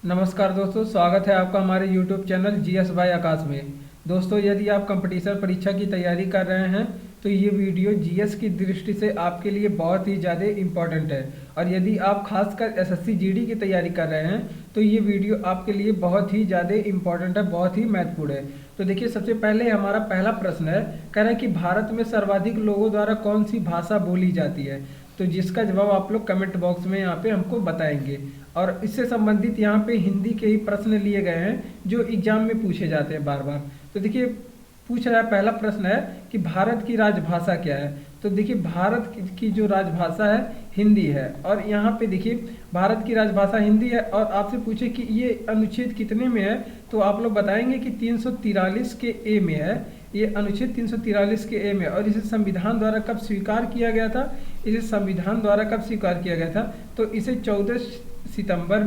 नमस्कार दोस्तों, स्वागत है आपका हमारे YouTube चैनल जीएस बाय आकाश में। दोस्तों, यदि आप कंपटीशन परीक्षा की तैयारी कर रहे हैं तो ये वीडियो जीएस की दृष्टि से आपके लिए बहुत ही ज़्यादा इम्पॉर्टेंट है। और यदि आप खासकर एसएससी जीडी की तैयारी कर रहे हैं तो ये वीडियो आपके लिए बहुत ही ज़्यादा इम्पॉर्टेंट है, बहुत ही महत्वपूर्ण है। तो देखिए, सबसे पहले हमारा पहला प्रश्न है, कह रहा है कि भारत में सर्वाधिक लोगों द्वारा कौन सी भाषा बोली जाती है। तो जिसका जवाब आप लोग कमेंट बॉक्स में यहाँ पे हमको बताएंगे। और इससे संबंधित यहाँ पे हिंदी के ही प्रश्न लिए गए हैं जो एग्जाम में पूछे जाते हैं बार बार। तो देखिए, पूछ रहा है, पहला प्रश्न है कि भारत की राजभाषा क्या है। तो देखिए, भारत की जो राजभाषा है हिंदी है। और यहाँ पे देखिए, भारत की राजभाषा हिंदी है। और आपसे पूछे कि ये अनुच्छेद कितने में है, तो आप लोग बताएंगे कि 343 के ए में है। ये अनुच्छेद 343 के ए में। और इसे संविधान द्वारा कब स्वीकार किया गया था? इसे संविधान द्वारा कब स्वीकार किया गया था? तो इसे 14 सितंबर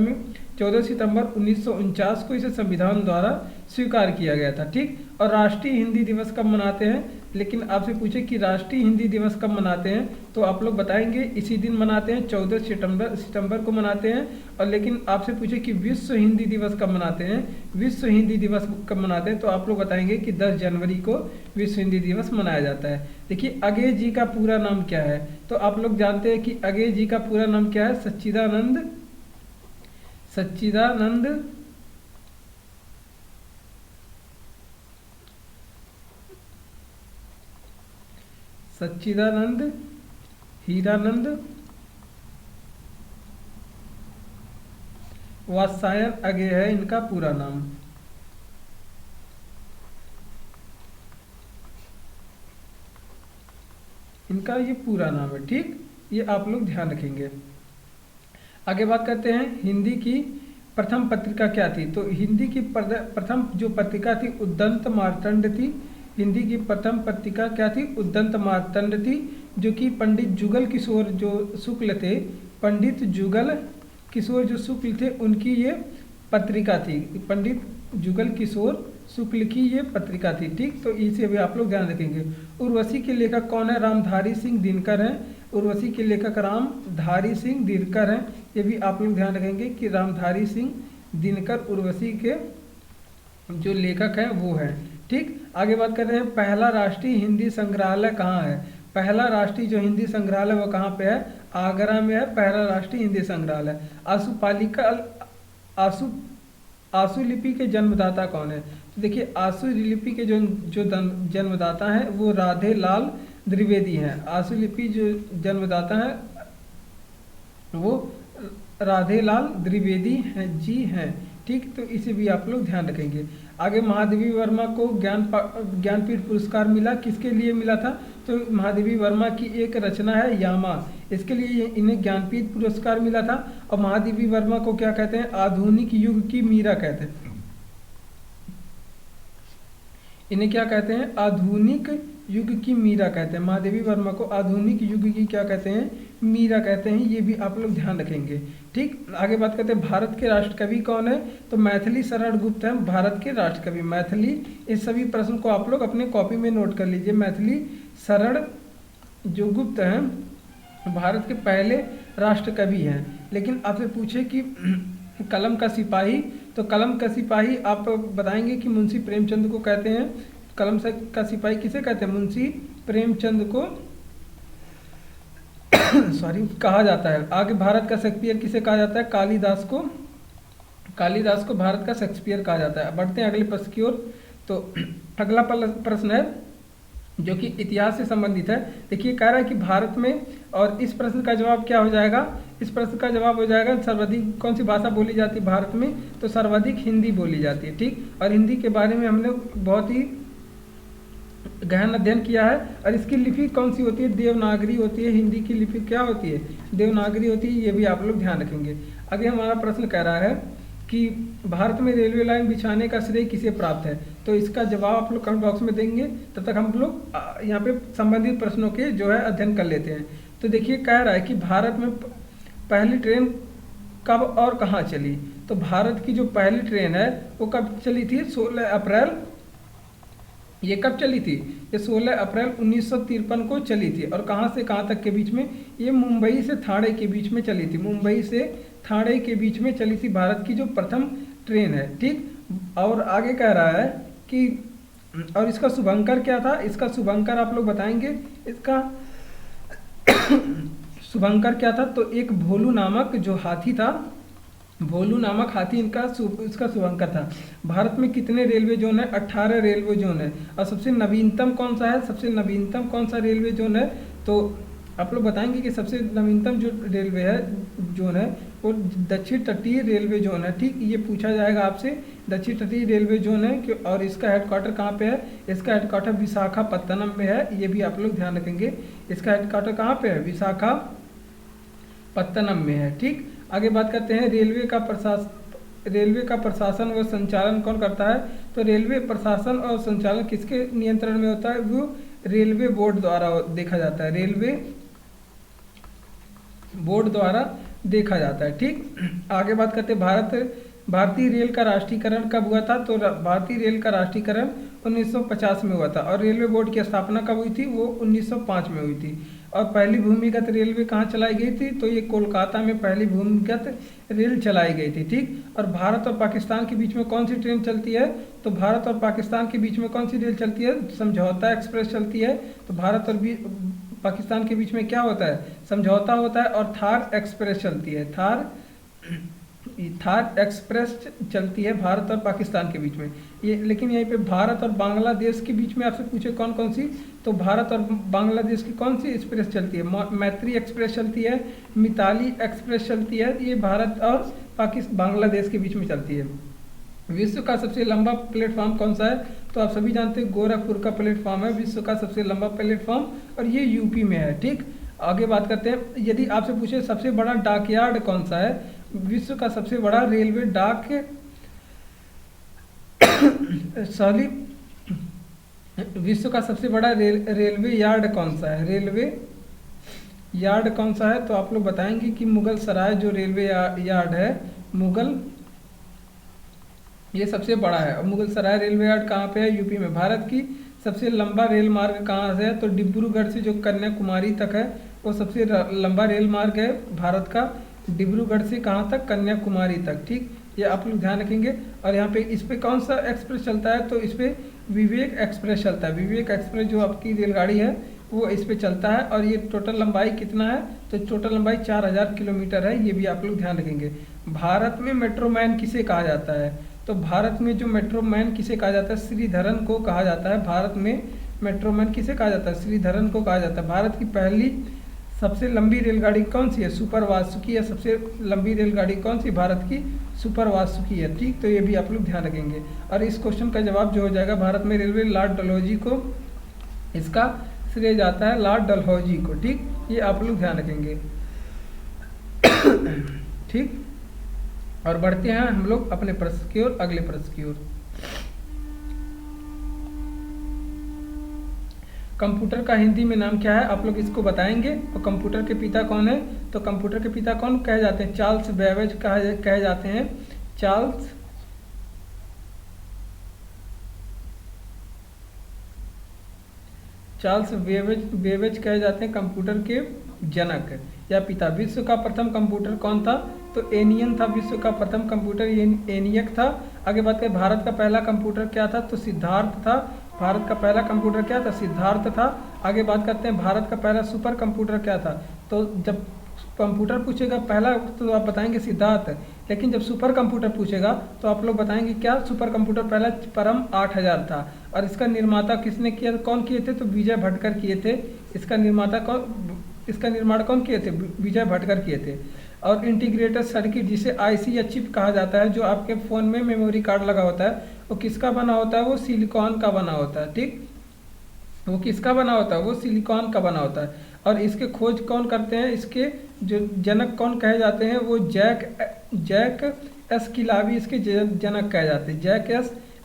1949 को इसे संविधान द्वारा स्वीकार किया गया था। ठीक। और राष्ट्रीय हिंदी दिवस कब मनाते हैं? लेकिन आपसे पूछे कि राष्ट्रीय हिंदी दिवस कब मनाते हैं, तो आप लोग बताएंगे इसी दिन मनाते हैं, 14 सितंबर को मनाते हैं। और लेकिन आपसे पूछे कि विश्व हिंदी दिवस कब मनाते हैं, विश्व हिंदी दिवस कब मनाते हैं, तो आप लोग बताएंगे कि 10 जनवरी को विश्व हिंदी दिवस मनाया जाता है। देखिए, अगेय जी का पूरा नाम क्या है? तो आप लोग जानते हैं कि अगेय जी का पूरा नाम क्या है? सच्चिदानंद हीरानंद वात्स्यायन अगेय है इनका पूरा नाम। इनका ये पूरा नाम है। ठीक, ये आप लोग ध्यान रखेंगे। आगे बात करते हैं, हिंदी की प्रथम पत्रिका क्या थी? तो हिंदी की प्रथम जो पत्रिका थी उद्दंत मार्तंड थी। हिंदी की प्रथम पत्रिका क्या थी? उद्दंत मार्तंड थी, जो कि पंडित जुगल किशोर जो शुक्ल थे, पंडित जुगल किशोर जो शुक्ल थे, उनकी ये पत्रिका थी। पंडित जुगल किशोर शुक्ल की ये पत्रिका थी। ठीक, तो इसे भी आप लोग ध्यान रखेंगे। उर्वशी के लेखक कौन है? रामधारी सिंह दिनकर हैं। उर्वशी के लेखक रामधारी सिंह दिनकर हैं। ये भी आप लोग ध्यान रखेंगे कि रामधारी सिंह दिनकर उर्वशी के जो लेखक हैं वो हैं। ठीक, आगे बात कर रहे हैं, पहला राष्ट्रीय हिंदी संग्रहालय कहाँ है? पहला राष्ट्रीय जो हिंदी संग्रहालय वो कहाँ पे है? आगरा में है पहला राष्ट्रीय हिंदी संग्रहालय। आशु लिपि के जन्मदाता कौन है? तो देखिए, आशु लिपि के जो जन्मदाता हैं वो राधे लाल द्विवेदी हैं। आशु लिपि जो जन्मदाता हैं वो राधे लाल द्विवेदी हैं जी हैं। ठीक, तो इसे भी आप लोग ध्यान रखेंगे। आगे, महादेवी वर्मा को ज्ञानपीठ पुरस्कार मिला, किसके लिए मिला था? तो महादेवी वर्मा की एक रचना है यामा, इसके लिए इन्हें ज्ञानपीठ पुरस्कार मिला था। और महादेवी वर्मा को क्या कहते हैं? आधुनिक युग की मीरा कहते हैं। इन्हें क्या कहते हैं? आधुनिक युग की मीरा कहते हैं। महादेवी वर्मा को आधुनिक युग की क्या कहते हैं? मीरा कहते हैं। ये भी आप लोग ध्यान रखेंगे। ठीक, आगे बात करते हैं, भारत के राष्ट्रकवि कौन है? तो मैथिली शरण गुप्त हैं भारत के राष्ट्रकवि। मैथिली, इस सभी प्रश्न को आप लोग अपने कॉपी में नोट कर लीजिए। मैथिली शरण जो गुप्त हैं भारत के पहले राष्ट्रकवि हैं। लेकिन आपसे पूछे कि कलम का सिपाही, तो कलम का सिपाही आप बताएंगे कि मुंशी प्रेमचंद को कहते हैं। कलम का सिपाही किसे कहते हैं? मुंशी प्रेमचंद को सॉरी कहा जाता है। आगे, भारत का शेक्सपियर किसे कहा जाता है? कालिदास को भारत का शेक्सपियर कहा जाता है। बढ़ते हैं अगले प्रश्न की ओर। तो अगला प्रश्न है जो कि इतिहास से संबंधित है। देखिए, कह रहा है कि भारत में, और इस प्रश्न का जवाब क्या हो जाएगा? इस प्रश्न का जवाब हो जाएगा सर्वाधिक कौन सी भाषा बोली जाती है भारत में? तो सर्वाधिक हिंदी बोली जाती है। ठीक, और हिंदी के बारे में हमने बहुत ही गहन अध्ययन किया है। और इसकी लिपि कौन सी होती है? देवनागरी होती है। हिंदी की लिपि क्या होती है? देवनागरी होती है। ये भी आप लोग ध्यान रखेंगे। आगे हमारा प्रश्न कह रहा है कि भारत में रेलवे लाइन बिछाने का श्रेय किसे प्राप्त है? तो इसका जवाब आप लोग कमेंट बॉक्स में देंगे। तब तक हम लोग यहाँ पे संबंधित प्रश्नों के जो है अध्ययन कर लेते हैं। तो देखिए, कह रहा है कि भारत में पहली ट्रेन कब और कहाँ चली? तो भारत की जो पहली ट्रेन है वो कब चली थी? 16 अप्रैल। ये कब चली थी? ये 16 अप्रैल 1953 को चली थी। और कहाँ से कहाँ तक के बीच में? ये मुंबई से ठाणे के बीच में चली थी। मुंबई से ठाणे के बीच में चली थी भारत की जो प्रथम ट्रेन है। ठीक, और आगे कह रहा है कि और इसका शुभंकर क्या था, इसका शुभंकर आप लोग बताएंगे, इसका शुभंकर क्या था। तो एक भोलू नामक जो हाथी था, भोलू नामक हाथी इसका शुभंकर था। भारत में कितने रेलवे जोन है? 18 रेलवे जोन है। और सबसे नवीनतम कौन सा है? सबसे नवीनतम कौन सा रेलवे जोन है? तो आप लोग बताएंगे कि सबसे नवीनतम जो रेलवे है जोन है वो दक्षिण तटीय रेलवे जोन है। ठीक, ये पूछा जाएगा आपसे, दक्षिण तटीय रेलवे जोन है और इसका हेडक्वार्टर कहाँ पे है? इसका हेडक्वार्टर विशाखापत्तनम में है। ये भी आप लोग ध्यान रखेंगे, इसका हेडक्वार्टर कहाँ पे है? विशाखापत्तनम में है। ठीक, आगे बात करते हैं रेलवे का प्रशासन व संचालन कौन करता है? तो रेलवे प्रशासन और संचालन किसके नियंत्रण में होता है? वो रेलवे बोर्ड द्वारा देखा जाता है, रेलवे बोर्ड द्वारा देखा जाता है। ठीक, आगे बात करते हैं भारतीय रेल का राष्ट्रीयकरण कब हुआ था? तो भारतीय रेल का राष्ट्रीयकरण 1950 में हुआ था। और रेलवे बोर्ड की स्थापना कब हुई थी? वो 1905 में हुई थी। और पहली भूमिगत रेलवे कहाँ चलाई गई थी? तो ये कोलकाता में पहली भूमिगत रेल चलाई गई थी। ठीक, और भारत और पाकिस्तान के बीच में कौन सी ट्रेन चलती है? तो भारत और पाकिस्तान के बीच में कौन सी रेल चलती है? समझौता एक्सप्रेस चलती है। तो भारत और पाकिस्तान के बीच में क्या होता है? समझौता होता है। और थार एक्सप्रेस चलती है, थार एक्सप्रेस चलती है भारत और पाकिस्तान के बीच में। ये लेकिन यहीं पे भारत और बांग्लादेश के बीच में आपसे पूछे कौन कौन सी, तो भारत और बांग्लादेश की कौन सी एक्सप्रेस चलती है? मैत्री एक्सप्रेस चलती है, मिताली एक्सप्रेस चलती है। ये भारत और बांग्लादेश के बीच में चलती है। विश्व का सबसे लंबा प्लेटफॉर्म कौन सा है? तो आप सभी जानते हैं गोरखपुर का प्लेटफॉर्म है विश्व का सबसे लंबा प्लेटफॉर्म, और ये यूपी में है। ठीक, आगे बात करते हैं, यदि आपसे पूछे सबसे बड़ा डाकयार्ड कौन सा है? विश्व का सबसे बड़ा रेलवे डाक विश्व का सबसे बड़ा रेलवे यार्ड कौन सा है? रेलवे यार्ड कौन सा है? तो आप लोग बताएंगे कि मुगल सराय जो रेलवे यार्ड है, ये सबसे बड़ा है। और मुगल सराय रेलवे यार्ड कहाँ पे है? यूपी में। भारत की सबसे लंबा रेल मार्ग कहाँ से है? तो डिब्रूगढ़ से जो कन्याकुमारी तक है वो सबसे लंबा रेल मार्ग है भारत का, डिब्रूगढ़ से कहाँ तक? कन्याकुमारी तक। ठीक, ये आप लोग ध्यान रखेंगे। और यहाँ पे इस पे कौन सा एक्सप्रेस चलता है? तो इस पे विवेक एक्सप्रेस चलता है। विवेक एक्सप्रेस जो आपकी रेलगाड़ी है वो इस पे चलता है। और ये टोटल लंबाई कितना है? तो टोटल लंबाई 4000 किलोमीटर है। ये भी आप लोग ध्यान रखेंगे। भारत में मेट्रो मैन किसे कहा जाता है? तो भारत में जो मेट्रो मैन किसे कहा जाता है? श्रीधरन को कहा जाता है। भारत में मेट्रो मैन किसे कहा जाता है? श्रीधरन को कहा जाता है। भारत की पहली सबसे लंबी रेलगाड़ी कौन सी है? सुपर वासुकी है। सबसे लंबी रेलगाड़ी कौन सी भारत की? सुपर वासुकी है। ठीक, तो ये भी आप लोग ध्यान रखेंगे। और इस क्वेश्चन का जवाब जो हो जाएगा भारत में रेलवे, लॉर्ड डलहौजी को इसका श्रेय जाता है, लॉर्ड डलहौजी को। ठीक, ये आप लोग ध्यान रखेंगे। ठीक, और बढ़ते हैं हम लोग अपने प्रश्न की ओर, अगले प्रश्न की ओर। कंप्यूटर का हिंदी में नाम क्या है? आप लोग इसको बताएंगे। और कंप्यूटर के पिता कौन है? तो कंप्यूटर के पिता कौन कहे जाते हैं? चार्ल्स बेबेज कहे जाते हैं। चार्ल्स बेबेज कहे जाते हैं कंप्यूटर के जनक या पिता। विश्व का प्रथम कंप्यूटर कौन था? तो एनियन था। विश्व का प्रथम कंप्यूटर एनियक था। आगे बात करें, भारत का पहला कंप्यूटर क्या था? तो सिद्धार्थ था। भारत का पहला कंप्यूटर क्या था? सिद्धार्थ था। आगे बात करते हैं, भारत का पहला सुपर कंप्यूटर क्या था? तो जब कंप्यूटर पूछेगा पहला तो आप बताएंगे सिद्धार्थ, लेकिन जब सुपर कंप्यूटर पूछेगा तो आप लोग बताएंगे क्या? सुपर कंप्यूटर पहला परम 8000 था। और इसका निर्माता किसने किया? कौन किए थे? तो विजय भटकर किए थे। इसका निर्माण कौन किए थे? विजय भटकर किए थे। और इंटीग्रेटेड सर्किट जिसे आईसी चिप कहा जाता है, जो आपके फ़ोन में मेमोरी कार्ड लगा होता है, वो किसका बना होता है? वो सिलिकॉन का बना होता है। ठीक, वो किसका बना होता है? वो सिलिकॉन का बना होता है। और इसके खोज कौन करते हैं? इसके जो जनक कौन कहे जाते हैं? वो जैक एस किलाबी इसके जनक कहे जाते हैं। जैक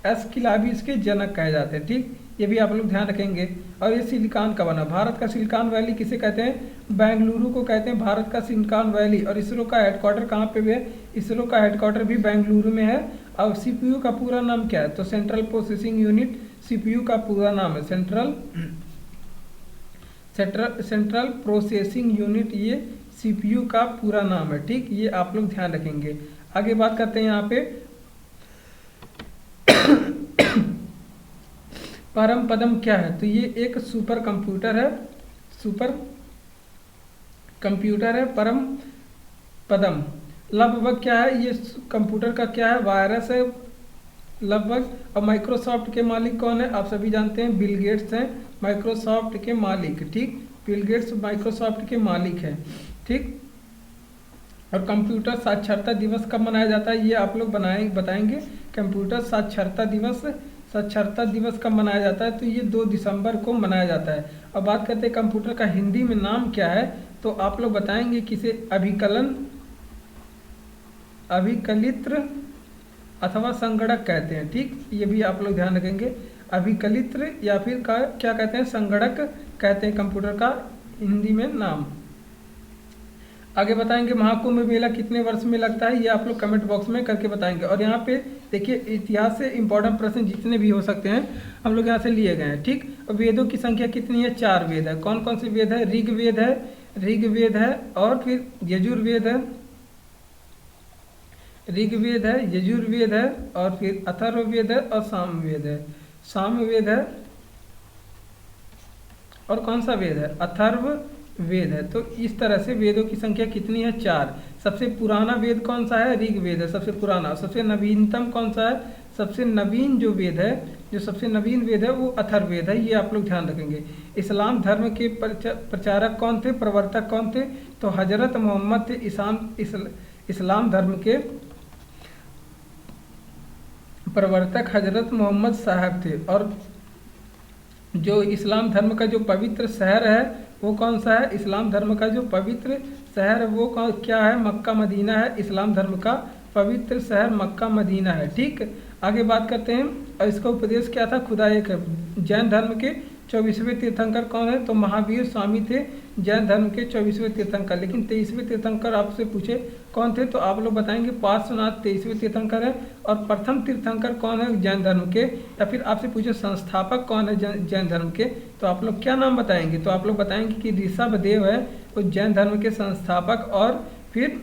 एस किलाबी इसके जनक कहे जाते हैं। ठीक, ये भी आप लोग ध्यान रखेंगे। और ये सिलिकॉन का बना। भारत का सिलिकॉन वैली किसे कहते हैं? बेंगलुरु को कहते हैं भारत का सिलिकॉन वैली। और इसरो का हेडक्वार्टर कहाँ पे है? इसरो का हेडक्वार्टर भी बेंगलुरु में है। और सीपीयू का पूरा नाम क्या है? तो सेंट्रल प्रोसेसिंग यूनिट सीपीयू का पूरा नाम है सेंट्रल प्रोसेसिंग यूनिट, ये सीपीयू का पूरा नाम है। ठीक, ये आप लोग ध्यान रखेंगे। आगे बात करते हैं यहाँ पे परम पदम क्या है। तो ये एक सुपर कंप्यूटर है, सुपर कंप्यूटर है परम पदम। लगभग क्या है, ये कंप्यूटर का क्या है, वायरस है लगभग। और माइक्रोसॉफ्ट के मालिक कौन है, आप सभी जानते हैं, बिल गेट्स हैं माइक्रोसॉफ्ट के मालिक। ठीक, बिल गेट्स माइक्रोसॉफ्ट के मालिक हैं। ठीक, और कंप्यूटर साक्षरता दिवस कब मनाया जाता है, ये आप लोग बताएंगे। कंप्यूटर साक्षरता दिवस कब मनाया जाता है, तो ये 2 दिसंबर को मनाया जाता है। और बात करते हैं कंप्यूटर का हिंदी में नाम क्या है, तो आप लोग बताएंगे किसे अभिकलित्र अथवा संगणक कहते हैं। ठीक, ये भी आप लोग ध्यान रखेंगे। अभिकलित्र या फिर क्या कहते हैं, संगणक कहते हैं कंप्यूटर का हिंदी में नाम। आगे बताएंगे महाकुंभ मेला कितने वर्ष में लगता है, ये आप लोग कमेंट बॉक्स में करके बताएंगे। और यहाँ पे देखिए इतिहास से इंपॉर्टेंट प्रश्न जितने भी हो सकते हैं हम लोग यहाँ से लिए गए हैं। ठीक, और वेदों की संख्या कितनी है, 4 वेद है। कौन कौन से वेद है, ऋग्वेद है और फिर यजुर्वेद है, ऋग्वेद है, यजुर्वेद है और फिर अथर्ववेद है और सामवेद है और कौन सा वेद है, अथर्ववेद है। तो इस तरह से वेदों की संख्या कितनी है, 4। सबसे पुराना वेद कौन सा है, ऋग्वेद है सबसे पुराना। सबसे नवीनतम कौन सा है, सबसे नवीन जो वेद है, जो सबसे नवीन वेद है वो अथर्ववेद है, ये आप लोग ध्यान रखेंगे। इस्लाम धर्म के प्रचारक कौन थे, प्रवर्तक कौन थे, तो हजरत मोहम्मद थे। इस्लाम धर्म के प्रवर्तक हजरत मोहम्मद साहब थे। और जो इस्लाम धर्म का जो पवित्र शहर है वो कौन सा है, इस्लाम धर्म का जो पवित्र शहर है वो क्या है, मक्का मदीना है। इस्लाम धर्म का पवित्र शहर मक्का मदीना है। ठीक, आगे बात करते हैं। और इसका उपदेश क्या था, खुदा एक है। जैन धर्म के 24वें तीर्थंकर कौन है, तो महावीर स्वामी थे जैन धर्म के 24वें तीर्थंकर। लेकिन 23वें तीर्थंकर आपसे पूछे कौन थे, तो आप लोग बताएंगे पार्श्वनाथ 23वें तीर्थंकर है। और प्रथम तीर्थंकर कौन है जैन धर्म के, या फिर आपसे पूछे संस्थापक कौन है जैन धर्म के, तो आप लोग क्या नाम बताएंगे, तो आप लोग बताएंगे कि ऋषभदेव है वो जैन धर्म के संस्थापक। और फिर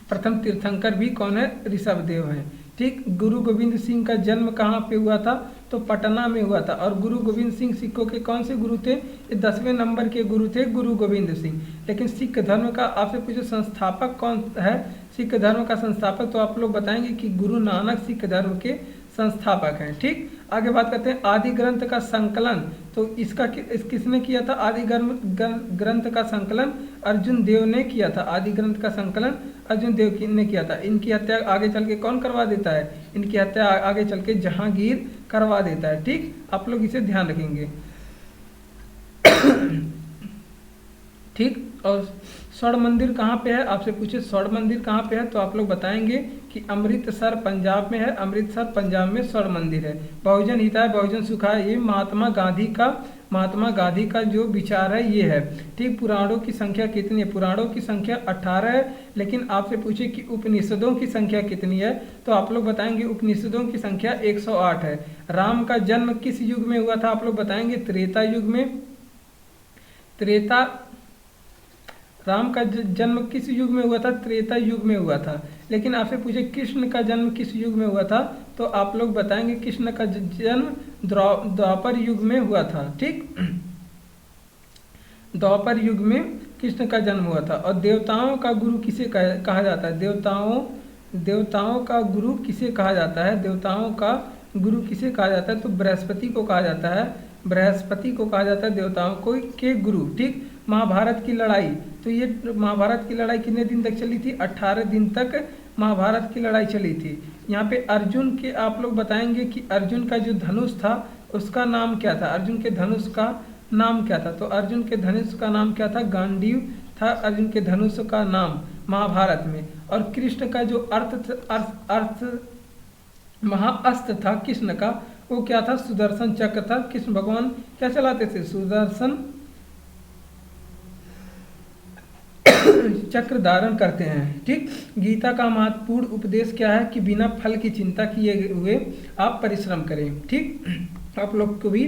प्रथम तीर्थंकर भी कौन है, ऋषभदेव है। ठीक, गुरु गोविंद सिंह का जन्म कहाँ पे हुआ था, तो पटना में हुआ था। और गुरु गोविंद सिंह सिखों के कौन से गुरु थे, ये 10वें नंबर के गुरु थे गुरु गोविंद सिंह। लेकिन सिख धर्म का आपसे पूछो संस्थापक कौन है, सिख धर्म का संस्थापक, तो आप लोग बताएंगे कि गुरु नानक सिख धर्म के संस्थापक हैं। ठीक, आगे बात करते हैं आदि ग्रंथ का संकलन, तो किसने किया था, आदि ग्रंथ का संकलन अर्जुन देव ने किया था। आदि ग्रंथ का संकलन अर्जुन देव ने किया था। इनकी हत्या आगे चल के कौन करवा देता है, इनकी हत्या आगे चल के जहांगीर करवा देता है। ठीक, आप लोग इसे ध्यान रखेंगे। ठीक, और स्वर्ण मंदिर कहाँ पे है, आपसे पूछे स्वर्ण मंदिर कहाँ पे है, तो आप लोग बताएंगे कि अमृतसर पंजाब में है। अमृतसर पंजाब में स्वर्ण मंदिर है। बहुजन हिताय बहुजन सुखाय, ये महात्मा गांधी का जो विचार है ये है। ठीक, पुराणों की संख्या कितनी है, पुराणों की संख्या 18 है। लेकिन आपसे पूछे कि उपनिषदों की संख्या कितनी है, तो आप लोग बताएंगे उपनिषदों की संख्या 108 है। राम का जन्म किस युग में हुआ था, आप लोग बताएंगे त्रेता युग में। राम का जन्म किस युग में हुआ था, त्रेता युग में हुआ था। लेकिन आपसे पूछे कृष्ण का जन्म किस युग में हुआ था, तो आप लोग बताएंगे कृष्ण का जन्म द्वापर युग में हुआ था। ठीक, द्वापर युग में कृष्ण का जन्म हुआ था। और देवताओं का गुरु किसे कहा जाता है, देवताओं का गुरु किसे कहा जाता है, देवताओं का गुरु किसे कहा जाता है, तो बृहस्पति को कहा जाता है। बृहस्पति को कहा जाता है देवताओं को के गुरु। ठीक, महाभारत की लड़ाई, तो ये महाभारत की लड़ाई कितने दिन तक चली थी, 18 दिन तक महाभारत की लड़ाई चली थी। यहाँ पे अर्जुन के आप लोग बताएंगे कि अर्जुन का जो धनुष था उसका नाम क्या था, अर्जुन के धनुष का नाम क्या था, तो अर्जुन के धनुष का नाम क्या था, गांडीव था अर्जुन के धनुष का नाम महाभारत में। और कृष्ण का जो अर्थ महाअस्त्र था कृष्ण का, वो क्या था, सुदर्शन चक्र था। कृष्ण भगवान क्या चलाते थे, सुदर्शन चक्र धारण करते हैं। ठीक, गीता का महत्वपूर्ण उपदेश क्या है, कि बिना फल की चिंता किए हुए आप परिश्रम करें। ठीक, आप लोग को भी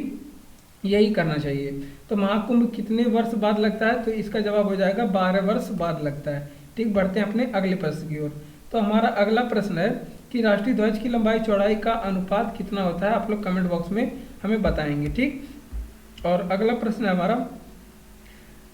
यही करना चाहिए। तो महाकुंभ कितने वर्ष बाद लगता है, तो इसका जवाब हो जाएगा 12 वर्ष बाद लगता है। ठीक, बढ़ते हैं अपने अगले प्रश्न की ओर। तो हमारा अगला प्रश्न है कि राष्ट्रीय ध्वज की लंबाई चौड़ाई का अनुपात कितना होता है, आप लोग कमेंट बॉक्स में हमें बताएंगे। ठीक, और अगला प्रश्न है हमारा,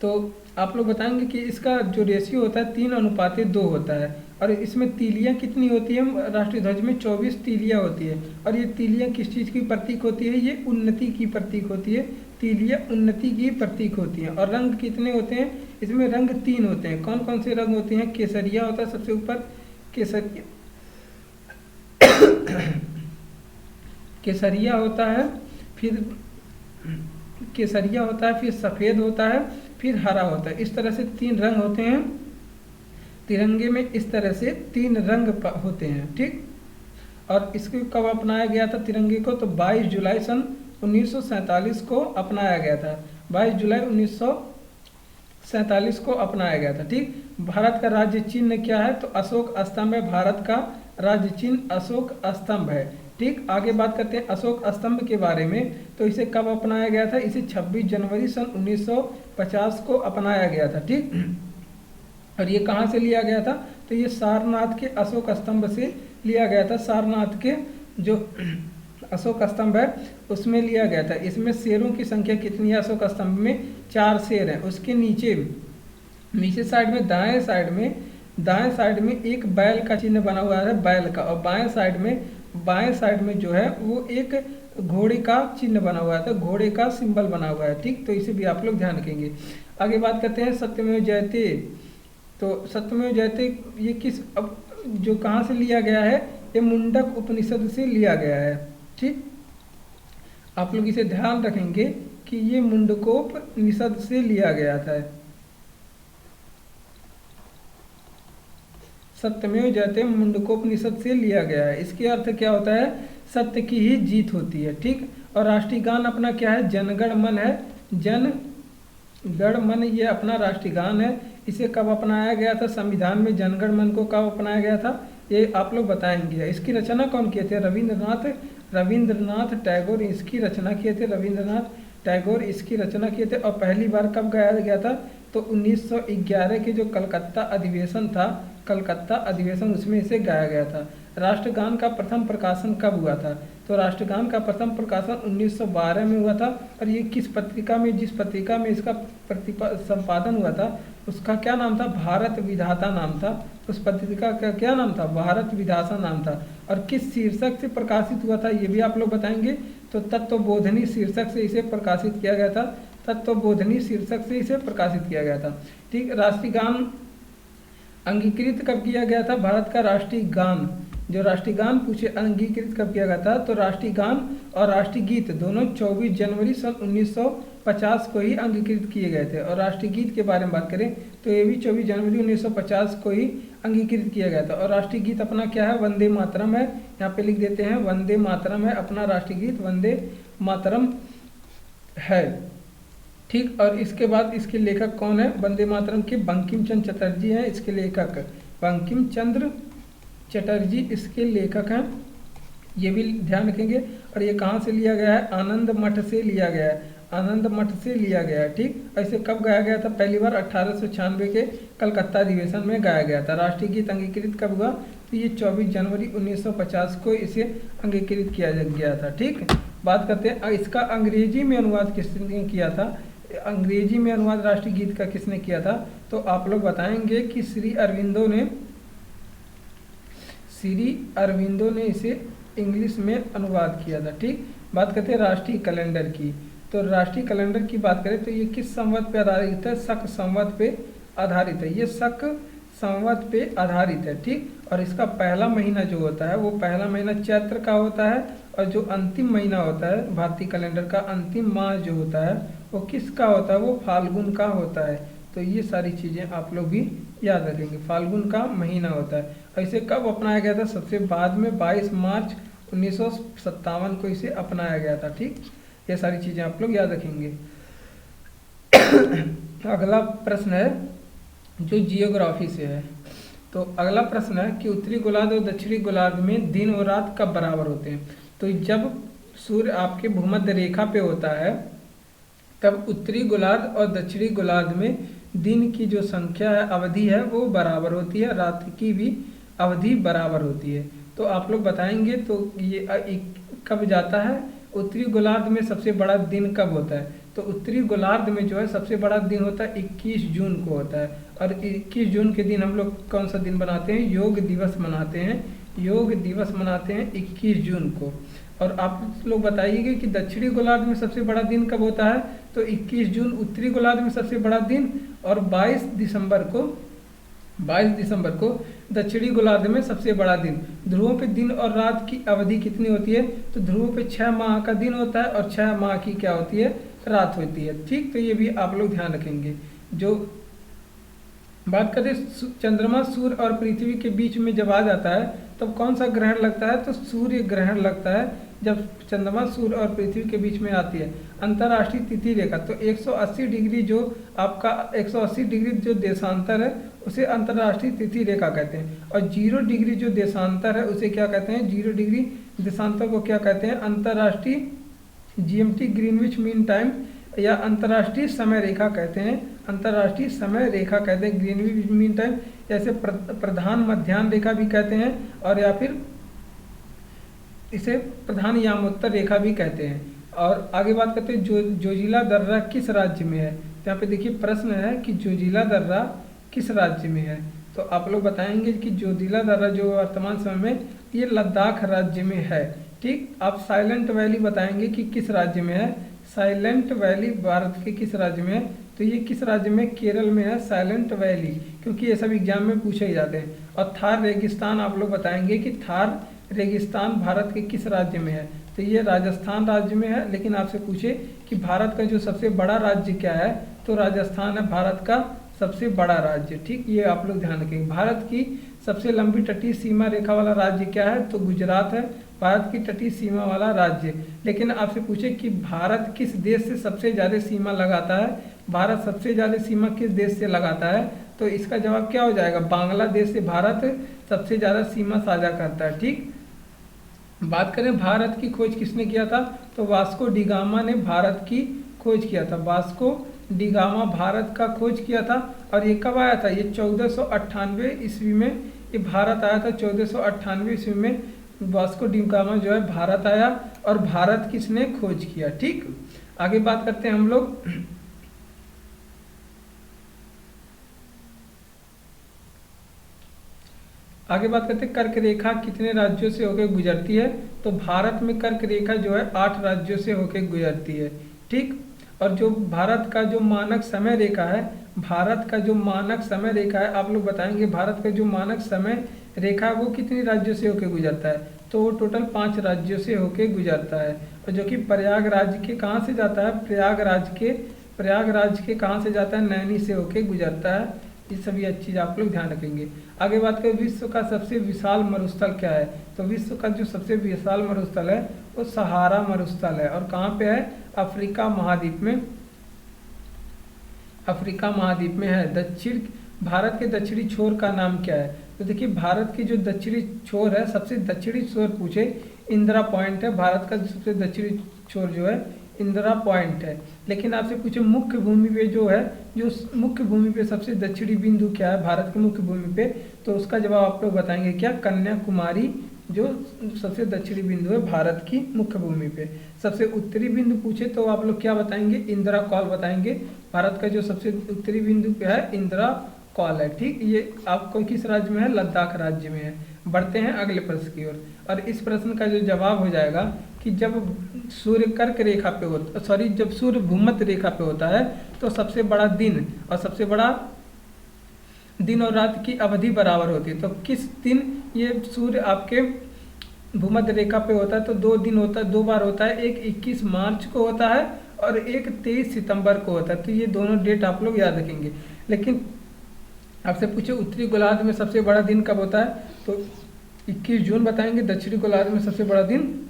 तो आप लोग बताएंगे कि इसका जो रेशियो होता है 3:2 होता है, और इसमें तीलियां कितनी होती है, राष्ट्रीय ध्वज में 24 तीलियां होती है। और ये तीलियां किस चीज़ की प्रतीक होती है, ये उन्नति की प्रतीक होती है। तीलियां उन्नति की प्रतीक होती हैं। और रंग कितने होते हैं, इसमें रंग 3 होते हैं। कौन कौन से रंग होते हैं, केसरिया होता है सबसे ऊपर, केसरिया केसरिया होता है, फिर केसरिया होता है, फिर सफ़ेद होता है, फिर हरा होता है। इस तरह से 3 रंग होते हैं तिरंगे में, इस तरह से 3 रंग होते हैं। ठीक, और इसको कब अपनाया गया था तिरंगे को, तो 22 जुलाई सन 1947 को अपनाया गया था। 22 जुलाई 1947 को अपनाया गया था। ठीक, भारत का राज्य चिन्ह क्या है, तो अशोक स्तंभ है। भारत का राज्य चिन्ह अशोक स्तंभ है। ठीक, आगे बात करते हैं अशोक स्तंभ के बारे में। तो इसे कब अपनाया गया था, इसे 26 जनवरी सन 1950 को अपनाया गया था। ठीक, और ये कहाँ से लिया गया था, तो ये सारनाथ के अशोक स्तंभ से लिया गया था। सारनाथ के जो अशोक स्तंभ है उसमें लिया गया था। इसमें शेरों की संख्या कितनी है, अशोक स्तंभ में 4 शेर हैं। उसके नीचे साइड में दाएं साइड में एक बैल का चिन्ह बना हुआ है, बैल का। और बाएं साइड में जो है वो एक घोड़े का चिन्ह बना हुआ है, तो घोड़े का सिंबल बना हुआ है। ठीक, तो इसे भी आप लोग ध्यान रखेंगे। आगे बात करते हैं सत्यमेव जयते। तो सत्यमेव जयते ये किस, अब जो कहाँ से लिया गया है, ये मुंडक उपनिषद से लिया गया है। ठीक, आप लोग इसे ध्यान रखेंगे कि ये मुंडकोपनिषद से लिया गया था। सत्यमेव जयते मुंडकोपनिषद से लिया गया है। इसके अर्थ क्या होता है, सत्य की ही जीत होती है। ठीक, और राष्ट्रीय गान अपना क्या है, जनगण मन है। जनगण मन ये अपना राष्ट्रीय गान है। इसे कब अपनाया गया था, संविधान में जनगण मन को कब अपनाया गया था, ये आप लोग बताएंगे। इसकी रचना कौन किए थे, रविंद्रनाथ टैगोर इसकी रचना किए थे। रविंद्रनाथ टैगोर इसकी रचना किए थे। और पहली बार कब गाया गया था, तो 1911 के जो कलकत्ता अधिवेशन था, कलकत्ता अधिवेशन, उसमें इसे गाया गया था। राष्ट्रगान का प्रथम प्रकाशन कब हुआ था, तो राष्ट्रगान का प्रथम प्रकाशन 1912 में हुआ था। और ये किस पत्रिका में, जिस पत्रिका में इसका संपादन हुआ था उसका क्या नाम था, भारत विधाता नाम था। उस पत्रिका का क्या नाम था, भारत विधाता नाम था। और किस शीर्षक से प्रकाशित हुआ था, ये भी आप लोग बताएंगे। तो तत्वबोधनी शीर्षक से इसे प्रकाशित किया गया था। तत्वबोधनी शीर्षक से इसे प्रकाशित किया गया था। ठीक, राष्ट्रीय गान अंगीकृत कब किया गया था, भारत का राष्ट्रीय गान, जो राष्ट्रीय गान पूछे अंगीकृत कब किया गया था, तो राष्ट्रीय गान और राष्ट्रीय गीत दोनों 24 जनवरी सन 1950 को ही अंगीकृत किए गए थे। और राष्ट्रीय गीत के बारे में बात करें तो ये भी 24 जनवरी 1950 को ही अंगीकृत किया गया था। और राष्ट्रीय गीत अपना क्या है, वंदे मातरम है। यहाँ पे लिख देते हैं वंदे मातरम है अपना राष्ट्रीय गीत, वंदे मातरम है। ठीक, और इसके बाद इसके लेखक कौन है, वंदे मातरम के बंकिम चंद्र चटर्जी हैं इसके लेखक। बंकिम चंद्र चटर्जी इसके लेखक हैं, ये भी ध्यान रखेंगे। और ये कहाँ से लिया गया है, आनंद मठ से लिया गया है। आनंद मठ से लिया गया है। ठीक, ऐसे कब गाया गया था, पहली बार 1896 के कलकत्ता अधिवेशन में गाया गया था। राष्ट्रीय गीत अंगीकृत कब हुआ, तो ये 24 जनवरी 1950 को इसे अंगीकृत किया गया था। ठीक, बात करते हैं इसका अंग्रेजी में अनुवाद किसने किया था, अंग्रेजी में अनुवाद राष्ट्रीय गीत का किसने किया था, तो आप लोग बताएंगे कि श्री अरविंदो ने इसे इंग्लिश में अनुवाद किया था। ठीक, बात करते हैं राष्ट्रीय कैलेंडर की। तो राष्ट्रीय कैलेंडर की बात करें तो ये किस संवत पे आधारित है, शक संवत पे आधारित है। ये शक संवत पे आधारित है। ठीक, और इसका पहला महीना जो होता है वो पहला महीना चैत्र का होता है। और जो अंतिम महीना होता है भारतीय कैलेंडर का, अंतिम माह जो होता है वो किसका होता है, वो फाल्गुन का होता है। तो ये सारी चीज़ें आप लोग भी याद रखेंगे, फाल्गुन का महीना होता है। इसे कब अपनाया गया था, सबसे बाद में 22 मार्च 1957 को इसे अपनाया गया था। ठीक, ये सारी चीज़ें आप लोग याद रखेंगे। अगला प्रश्न है जो जियोग्राफी से है। तो अगला प्रश्न है कि उत्तरी गोलार्ध और दक्षिणी गोलार्ध में दिन और रात कब बराबर होते हैं। तो जब सूर्य आपके भूमध्य रेखा पे होता है, तब उत्तरी गोलार्ध और दक्षिणी गोलार्ध में दिन की जो संख्या है, अवधि है, वो बराबर होती है, रात की भी अवधि बराबर होती है। तो आप लोग बताएंगे तो ये कब जाता है, उत्तरी गोलार्ध में सबसे बड़ा दिन कब होता है? तो उत्तरी गोलार्ध में जो है सबसे बड़ा दिन होता है 21 जून को होता है। और 21 जून के दिन हम लोग कौन सा दिन मनाते हैं? योग दिवस मनाते हैं। योग दिवस मनाते हैं 21 जून को। और आप लोग बताइएगा कि दक्षिणी गोलार्ध में सबसे बड़ा दिन कब होता है? तो 21 जून उत्तरी गोलार्ध में सबसे बड़ा दिन, और 22 दिसंबर को दक्षिणी गोलार्ध में सबसे बड़ा दिन। ध्रुवों पे दिन और रात की अवधि कितनी होती है? तो ध्रुवों पे 6 माह का दिन होता है और 6 माह की क्या होती है? रात होती है। ठीक, तो ये भी आप लोग ध्यान रखेंगे। जो बात करें चंद्रमा, सूर्य और पृथ्वी के बीच में जब आ जाता है तब कौन सा ग्रहण लगता है? तो सूर्य ग्रहण लगता है जब चंद्रमा, सूर्य और पृथ्वी के बीच में आती है। अंतर्राष्ट्रीय तिथि रेखा, तो 180 डिग्री जो आपका 180 डिग्री जो देशांतर है उसे अंतर्राष्ट्रीय तिथि रेखा कहते हैं। और 0 डिग्री जो देशांतर है उसे क्या कहते हैं? 0 डिग्री देशांतर को क्या कहते हैं? अंतर्राष्ट्रीय GMT ग्रीनविच मीन टाइम या अंतर्राष्ट्रीय समय रेखा कहते हैं। अंतर्राष्ट्रीय समय रेखा कहते हैं ग्रीनविच मीन टाइम, जैसे प्रधान मध्याह्न रेखा भी कहते हैं, और या फिर इसे प्रधान यामोत्तर रेखा भी कहते हैं। और आगे बात करते हैं जोजिला दर्रा किस राज्य में है? तो यहाँ पे देखिए प्रश्न है कि जोजिला दर्रा किस राज्य में है? तो आप लोग बताएंगे कि जोजिला दर्रा जो वर्तमान समय में ये लद्दाख राज्य में है। ठीक, आप साइलेंट वैली बताएंगे कि किस राज्य में है। साइलेंट वैली भारत के किस राज्य में है? तो ये किस राज्य में? केरल में है साइलेंट वैली, क्योंकि ये सब एग्जाम में पूछे ही जाते हैं। और थार रेगिस्तान आप लोग बताएंगे कि थार रेगिस्तान भारत के किस राज्य में है? तो ये राजस्थान राज्य में है। लेकिन आपसे पूछे कि भारत का जो सबसे बड़ा राज्य क्या है? तो राजस्थान है भारत का सबसे बड़ा राज्य। ठीक, ये आप लोग ध्यान रखेंगे। भारत की सबसे लंबी तटीय सीमा रेखा वाला राज्य क्या है? तो गुजरात है भारत की तटीय सीमा वाला राज्य। लेकिन आपसे पूछे कि भारत किस देश से सबसे ज़्यादा सीमा लगाता है? भारत सबसे ज़्यादा सीमा किस देश से लगाता है? तो इसका जवाब क्या हो जाएगा? बांग्लादेश से भारत सबसे ज़्यादा सीमा साझा करता है। ठीक, बात करें भारत की खोज किसने किया था? तो वास्को डी गामा ने भारत की खोज किया था। वास्को डी गामा भारत का खोज किया था। और ये कब आया था? ये 1498 ईस्वी में ये भारत आया था। 1498 ईस्वी में वास्को डी गामा जो है भारत आया और भारत किसने खोज किया। ठीक, आगे बात करते हैं हम लोग। आगे बात करते हैं कर्क रेखा कितने राज्यों से होकर गुजरती है? तो भारत में कर्क रेखा जो है 8 राज्यों से होकर गुजरती है। ठीक, और जो भारत का जो मानक समय रेखा है, भारत का जो मानक समय रेखा है, आप लोग बताएंगे भारत का जो मानक समय रेखा है वो कितने राज्यों से होकर गुजरता है? तो वो टोटल 5 राज्यों से होकर गुजरता है। और जो कि प्रयागराज के कहाँ से जाता है? प्रयागराज के कहाँ से जाता है? नैनी से होकर गुजरता है। ये सभी अच्छी चीज़ आप लोग ध्यान रखेंगे। आगे बात करें विश्व का सबसे विशाल मरुस्थल क्या है? तो विश्व का जो सबसे विशाल मरुस्थल है वो सहारा मरुस्थल है। और कहाँ पे है? अफ्रीका महाद्वीप में। अफ्रीका महाद्वीप में है। भारत के दक्षिणी छोर का नाम क्या है? तो देखिए भारत की जो दक्षिणी छोर है, सबसे दक्षिणी छोर पूछे इंदिरा पॉइंट है। भारत का सबसे दक्षिणी छोर जो है इंदिरा पॉइंट है। लेकिन आपसे पूछे मुख्य भूमि पे जो है, जो मुख्य भूमि पे सबसे दक्षिणी बिंदु क्या है भारत की मुख्य भूमि पे? तो उसका जवाब आप लोग बताएंगे क्या? कन्याकुमारी जो सबसे दक्षिणी बिंदु है भारत की मुख्य भूमि पे। सबसे उत्तरी बिंदु पूछे तो आप लोग क्या बताएंगे? इंदिरा कॉल बताएंगे। भारत का जो सबसे उत्तरी बिंदु पे है इंदिरा कॉल है। ठीक, ये आपको किस राज्य में है? लद्दाख राज्य में है। बढ़ते हैं अगले प्रश्न की ओर। और इस प्रश्न का जो जवाब हो जाएगा कि जब सूर्य कर्क रेखा पे होता, जब सूर्य भूमध्य रेखा पे होता है तो सबसे बड़ा दिन और सबसे बड़ा दिन और रात की अवधि बराबर होती है। तो किस दिन ये सूर्य आपके भूमध्य रेखा पे होता है? तो 2 दिन होता है, 2 बार होता है। एक 21 मार्च को होता है और एक 23 सितंबर को होता है। तो ये दोनों डेट आप लोग याद रखेंगे। लेकिन आपसे पूछे उत्तरी गोलार्ध में सबसे बड़ा दिन कब होता है? तो 21 जून बताएंगे। दक्षिणी गोलार्ध में सबसे बड़ा दिन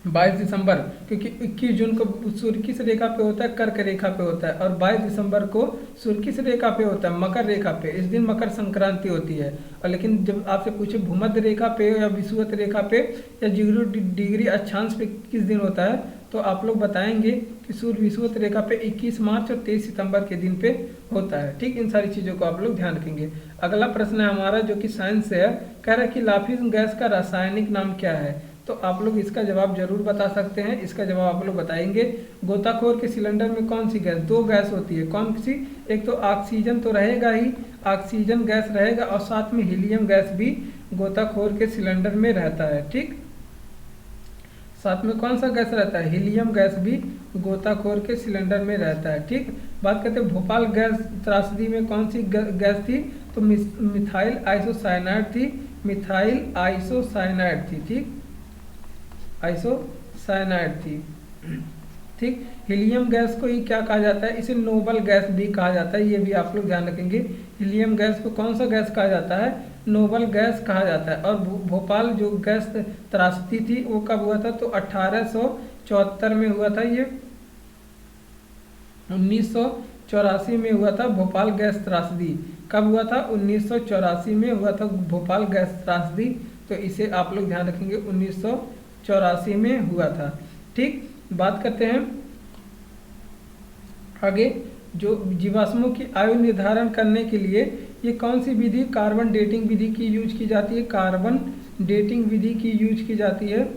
22 दिसंबर, क्योंकि 21 जून को सूर्य किस रेखा पे होता है? कर्क रेखा पे होता है। और 22 दिसंबर को सूर्य किस रेखा पे होता है? मकर रेखा पे। इस दिन मकर संक्रांति होती है। और लेकिन जब आपसे पूछे भूमध्य रेखा पे या विषुवत रेखा पे या 0 डिग्री अक्षांश पे किस दिन होता है? तो आप लोग बताएंगे विषुवत रेखा पे 21 मार्च और 23 सितंबर के दिन पे होता है। ठीक, इन सारी चीज़ों को आप लोग ध्यान रखेंगे। अगला प्रश्न है हमारा जो कि साइंस से है, कह रहा है कि लाफिंग गैस का रासायनिक नाम क्या है। तो आप लोग इसका जवाब जरूर बता सकते हैं। इसका जवाब आप लोग बताएंगे। गोताखोर के सिलेंडर में कौन सी गैस, दो गैस होती है, कौन सी, एक तो ऑक्सीजन तो रहेगा ही, ऑक्सीजन गैस रहेगा और साथ में हीलियम गैस भी गोताखोर के सिलेंडर में रहता है। ठीक, साथ में कौन सा गैस रहता है, हीलियम गैस भी गोताखोर के सिलेंडर में रहता है। ठीक, बात करते हैं भोपाल गैस त्रासदी में कौन सी गैस थी, तो मिथाइल आइसोसाइनाइड थी, मिथाइल आइसोसाइनाइड थी। ठीक, आइसोसाइनाइड थी। ठीक, हीलियम गैस को ही क्या कहा जाता है, इसे नोबल गैस भी कहा जाता है, ये भी आप लोग ध्यान रखेंगे। हीलियम गैस को कौन सा गैस कहा जाता है, नोबल गैस कहा जाता है। और भोपाल जो गैस त्रासदी थी वो कब हुआ था, तो 1874 में हुआ था। ये 1984 में हुआ था भोपाल गैस त्रासदी। कब हुआ था, 1984 में हुआ था भोपाल गैस त्रासदी। तो इसे आप लोग ध्यान रखेंगे, 1984 में हुआ था। ठीक, बात करते हैं आगे, जो जीवाश्मों की आयु निर्धारण करने के लिए ये कौन सी विधि, कार्बन डेटिंग विधि की यूज की जाती है, कार्बन डेटिंग विधि की यूज की जाती है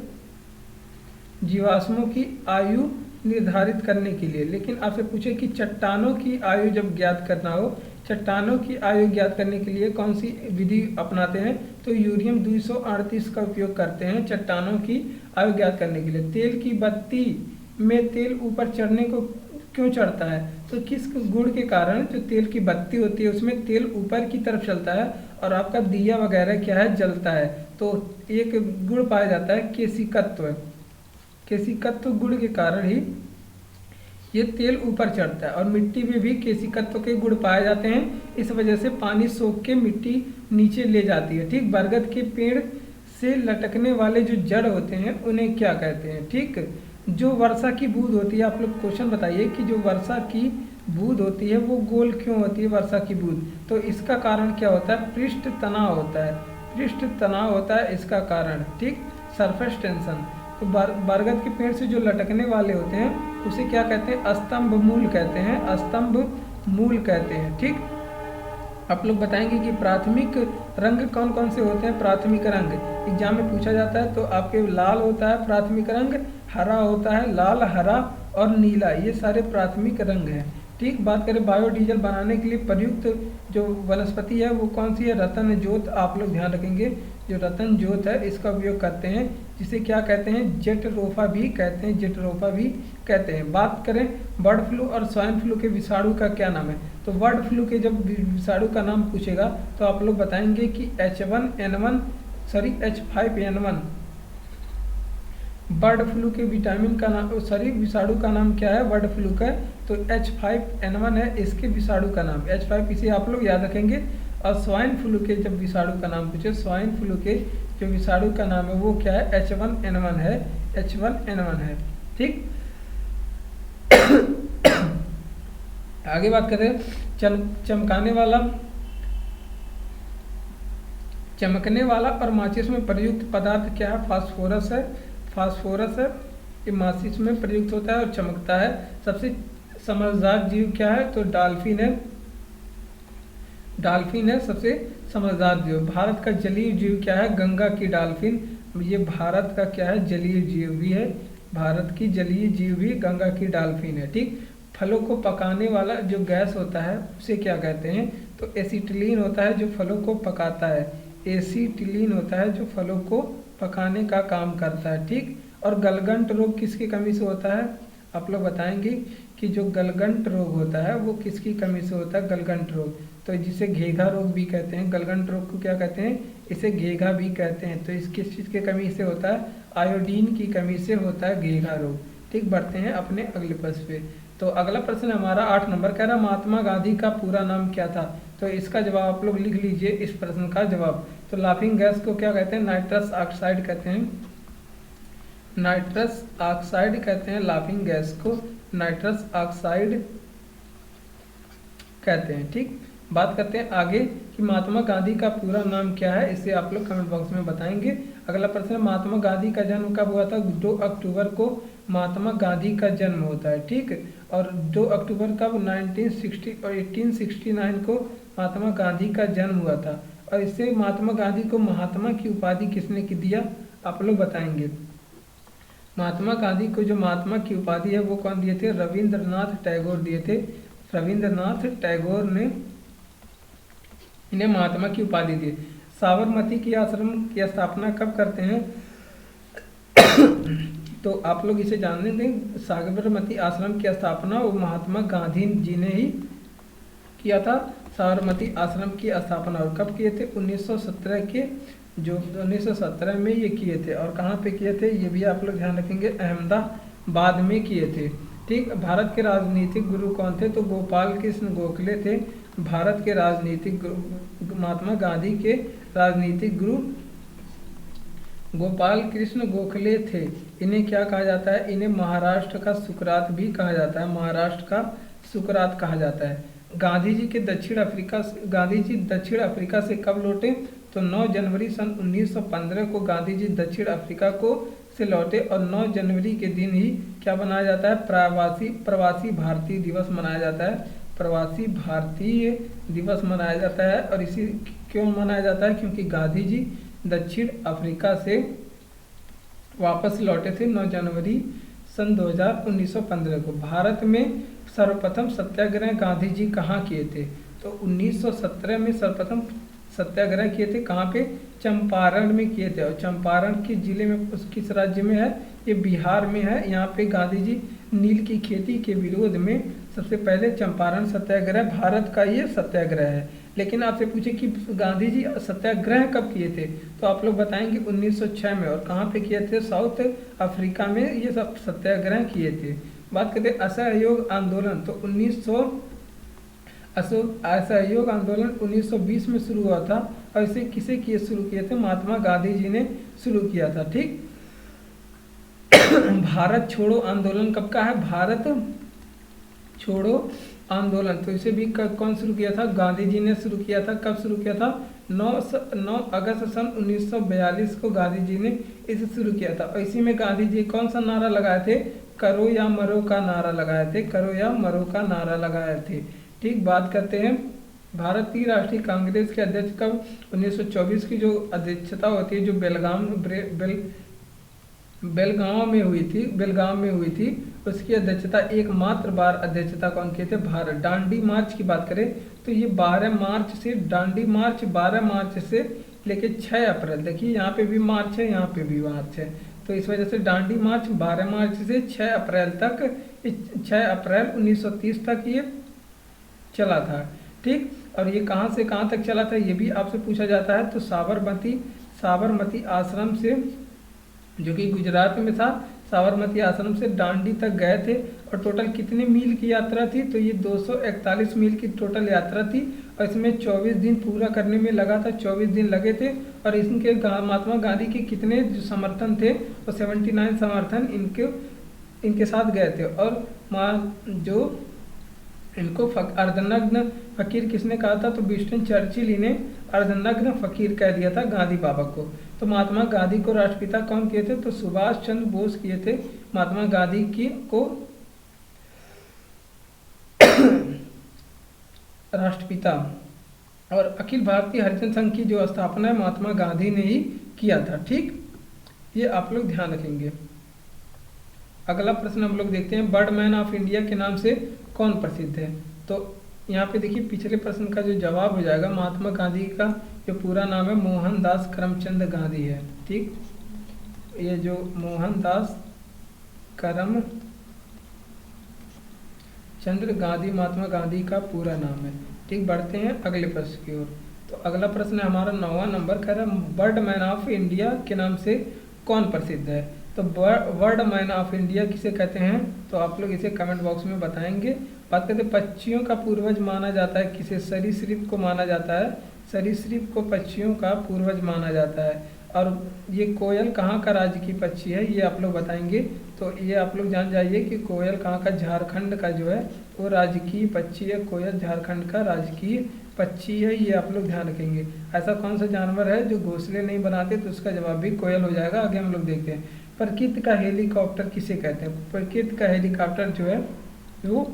जीवाश्मों की आयु निर्धारित करने के लिए। लेकिन आपसे पूछे कि चट्टानों की आयु जब ज्ञात करना हो, चट्टानों की आयु ज्ञात करने के लिए कौन सी विधि अपनाते हैं, तो यूरियम 238 का उपयोग करते हैं चट्टानों की आयु ज्ञात करने के लिए। तेल की बत्ती में तेल ऊपर चढ़ने को क्यों चढ़ता है, तो किस गुण के कारण जो तेल की बत्ती होती है उसमें तेल ऊपर की तरफ चलता है और आपका दिया वगैरह क्या है, जलता है। तो एक गुण पाया जाता है केशिकत्व, केशिकत्व गुण के कारण ही ये तेल ऊपर चढ़ता है। और मिट्टी में भी केशिकत्व के गुण पाए जाते हैं, इस वजह से पानी सोख के मिट्टी नीचे ले जाती है। ठीक, बरगद के पेड़ से लटकने वाले जो जड़ होते हैं उन्हें क्या कहते हैं। ठीक, जो वर्षा की बूंद होती है, आप लोग क्वेश्चन बताइए कि जो वर्षा की बूंद होती है वो गोल क्यों होती है वर्षा की बूंद, तो इसका कारण क्या होता है, पृष्ठ तनाव होता है, पृष्ठ तनाव होता है इसका कारण। ठीक, सरफेस टेंशन। तो बरगद के पेड़ से जो लटकने वाले होते हैं उसे क्या कहते हैं, स्तंभ मूल कहते हैं, स्तंभ मूल कहते हैं। ठीक, आप लोग बताएंगे कि प्राथमिक रंग कौन कौन से होते हैं। प्राथमिक रंग एग्जाम में पूछा जाता है, तो आपके लाल होता है प्राथमिक रंग, हरा होता है, लाल, हरा और नीला, ये सारे प्राथमिक रंग हैं। ठीक, बात करें बायोडीजल बनाने के लिए प्रयुक्त जो वनस्पति है वो कौन सी है, रतन जोत। आप लोग ध्यान रखेंगे, जो रतन जोत है इसका उपयोग करते हैं, जिसे क्या कहते हैं, जेटरोफा भी कहते हैं, जेटरोफा भी कहते हैं। बात करें बर्ड फ्लू और स्वाइन फ्लू के विषाणु का क्या नाम है, तो बर्ड फ्लू के जब विषाणु का नाम पूछेगा तो आप लोग बताएंगे कि H5N1। बर्ड फ्लू के विटामिन का नाम, विषाणु का नाम क्या है बर्ड फ्लू का, तो H5N1 है इसके विषाणु का नाम, H5, इसे आप लोग याद रखेंगे। और स्वाइन फ्लू के जब विषाणु का नाम पूछे, स्वाइन फ्लू के जो विषाणु का नाम है वो क्या है, H1N1 है, H1N1 है। ठीक, आगे बात करें चमकने वाला और माचिस में प्रयुक्त पदार्थ क्या है, फास्फोरस है, फास्फोरस है, ये माचिस में प्रयुक्त होता है और चमकता है। सबसे समझदार जीव क्या है, तो डॉल्फिन है, डॉल्फिन है सबसे समझदार जीव। भारत का जलीय जीव क्या है, गंगा की डॉल्फिन, ये भारत का क्या है, जलीय जीव भी है, भारत की जलीय जीव भी गंगा की डॉल्फिन है। ठीक, फलों को पकाने वाला जो गैस होता है उसे क्या कहते हैं, तो एसिटिलीन होता है जो फलों को पकाता है, एसिटिलीन होता है जो फलों को पकाने का काम करता है। ठीक, और गलगंट रोग किसकी कमी से होता है, आप लोग बताएंगे कि जो गलगंट रोग होता है वो किसकी कमी से होता है, गलगंट रोग, तो जिसे घेघा रोग भी कहते हैं। गलगंट रोग को क्या कहते हैं, इसे घेघा भी कहते हैं। तो इस किस चीज़ की कमी से होता है, आयोडीन की कमी से होता है घेघा रोग। ठीक, बढ़ते हैं अपने अगले प्रश्न पे। तो अगला प्रश्न हमारा 8 नंबर कह रहा, महात्मा गांधी का पूरा नाम क्या था, तो इसका जवाब आप लोग लिख लीजिए इस प्रश्न का जवाब। तो लाफिंग गैस को क्या कहते हैं, नाइट्रस ऑक्साइड कहते हैं, नाइट्रस ऑक्साइड कहते हैं, लाफिंग गैस को नाइट्रस ऑक्साइड कहते हैं। ठीक, बात करते हैं आगे कि महात्मा गांधी का पूरा नाम क्या है, इसे आप लोग कमेंट बॉक्स में बताएंगे। अगला प्रश्न है, महात्मा गांधी का जन्म कब हुआ था? 2 अक्टूबर को महात्मा गांधी का जन्म होता है, ठीक। और 2 अक्टूबर कब? 1960 और 1869 को महात्मा गांधी का जन्म हुआ था। और इससे महात्मा गांधी को महात्मा की उपाधि किसने की दिया, आप लोग बताएंगे। महात्मा गांधी को जो महात्मा की उपाधि है वो कौन दिए थे? रविंद्रनाथ टैगोर दिए थे। रविंद्रनाथ टैगोर ने इन्हें महात्मा की उपाधि दी। साबरमती की आश्रम की स्थापना कब करते हैं? तो आप लोग इसे जानने दें, साबरमती आश्रम की स्थापना वो महात्मा गांधी जी ने ही किया था। साबरमती आश्रम की स्थापना और कब किए थे? 1917 के, जो 1917 में ये किए थे। और कहाँ पे किए थे ये भी आप लोग ध्यान रखेंगे, अहमदाबाद में किए थे, ठीक। भारत के राजनीतिक गुरु कौन थे? तो गोपाल कृष्ण गोखले थे भारत के राजनीतिक महात्मा गांधी के राजनीतिक गुरु गोपाल कृष्ण गोखले थे। इन्हें क्या कहा जाता है? इन्हें महाराष्ट्र का सुकरात भी कहा जाता है, महाराष्ट्र का सुकरात कहा जाता है। गांधी जी दक्षिण अफ्रीका से कब लौटे? तो 9 जनवरी सन 1915 को गांधी जी दक्षिण अफ्रीका से लौटे। और 9 जनवरी के दिन ही क्या मनाया जाता है? प्रवासी भारतीय दिवस मनाया जाता है। प्रवासी भारतीय दिवस मनाया जाता है। और इसी क्यों मनाया जाता है? क्योंकि गांधी जी दक्षिण अफ्रीका से वापस लौटे थे 9 जनवरी सन 1915 को। भारत में सर्वप्रथम सत्याग्रह गांधी जी कहाँ किए थे? तो 1917 में सर्वप्रथम सत्याग्रह किए थे। कहाँ पे? चंपारण में किए थे। और चंपारण के जिले में किस राज्य में है? ये बिहार में है। यहाँ पे गांधी जी नील की खेती के विरोध में सबसे पहले चंपारण सत्याग्रह, भारत का ये सत्याग्रह है। लेकिन आपसे पूछे कि गांधी जी सत्याग्रह कब किए थे? तो आप लोग बताएंगे 1906 में। और कहाँ पे किए थे? साउथ अफ्रीका में ये सब सत्याग्रह किए थे। बात करते हैं असहयोग आंदोलन। तो असहयोग आंदोलन 1920 में शुरू हुआ था। और इसे किसे किए शुरू किए थे? महात्मा गांधी जी ने शुरू किया था, ठीक। भारत छोड़ो आंदोलन कब का है? भारत छोड़ो आंदोलन, तो इसे भी कौन शुरू किया था? गांधी जी ने शुरू किया था। कब शुरू किया था? 9 अगस्त सन 1942 को गांधी जी ने इसे शुरू किया था। और इसी में गांधी जी कौन सा नारा लगाए थे? करो या मरो का नारा लगाए थे। करो या मरो का नारा लगाए थे, ठीक। बात करते हैं भारतीय राष्ट्रीय कांग्रेस के अध्यक्ष कब? 1924 की जो अध्यक्षता होती है, जो बेलगांव में हुई थी, उसकी अध्यक्षता एकमात्र बार अध्यक्षता कौन किए थे? भारत। डांडी मार्च की बात करें तो ये 12 मार्च से, डांडी मार्च 12 मार्च से लेके 6 अप्रैल, देखिए यहाँ पे भी मार्च है, यहाँ पे भी मार्च है, तो इस वजह से डांडी मार्च 12 मार्च से 6 अप्रैल तक, 6 अप्रैल 1930 तक ये चला था, ठीक। और ये कहाँ से कहाँ तक चला था ये भी आपसे पूछा जाता है। तो साबरमती आश्रम से, जो कि गुजरात में था, साबरमती आश्रम से दांडी तक गए थे। और टोटल कितने मील की यात्रा थी? तो ये 241 मील की टोटल यात्रा थी। और इसमें 24 दिन पूरा करने में लगा था, 24 दिन लगे थे। और इनके महात्मा गांधी के कितने जो समर्थन थे, तो 79 समर्थन इनके साथ गए थे। और जो इनको अर्धनग्न फकीर किसने कहा था? तो विंस्टन चर्चिल इन्हें अर्धनग्न फकीर कह दिया था गांधी बाबा को। तो महात्मा गांधी को राष्ट्रपिता कौन किए थे? तो सुभाष चंद्र बोस किए थे महात्मा गांधी को राष्ट्रपिता। और अखिल भारतीय हरिजन संघ की जो स्थापना है महात्मा गांधी ने ही किया था, ठीक। ये आप लोग ध्यान रखेंगे। अगला प्रश्न हम लोग देखते हैं, बर्डमैन ऑफ इंडिया के नाम से कौन प्रसिद्ध है? तो यहाँ पे देखिए पिछले प्रश्न का जो जवाब हो जाएगा, महात्मा गांधी का जो पूरा नाम है मोहनदास करमचंद गांधी है, ठीक। ये जो मोहनदास करमचंद गांधी महात्मा गांधी का पूरा नाम है, ठीक। बढ़ते हैं अगले प्रश्न की ओर। तो अगला प्रश्न है हमारा 9वां नंबर का, बर्डमैन ऑफ इंडिया के नाम से कौन प्रसिद्ध है? तो बर्डमैन ऑफ इंडिया किसे कहते हैं? तो आप लोग इसे कमेंट बॉक्स में बताएंगे। बात करते हैं पक्षियों का पूर्वज माना जाता है किसे? सरीसृप को माना जाता है। सरीसृप को पक्षियों का पूर्वज माना जाता है। और ये कोयल कहाँ का राजकीय पक्षी है ये आप लोग बताएंगे। तो ये आप लोग जान जाइए कि कोयल कहाँ का, झारखंड का जो है वो राजकीय पक्षी है। कोयल झारखंड का राजकीय पक्षी है, ये आप लोग ध्यान रखेंगे। ऐसा कौन सा जानवर है जो घोंसले नहीं बनाते, तो उसका जवाब भी कोयल हो जाएगा। आगे हम लोग देखते हैं प्रकृति का हेलीकॉप्टर किसे कहते हैं। प्रकृति का हेलीकॉप्टर जो है वो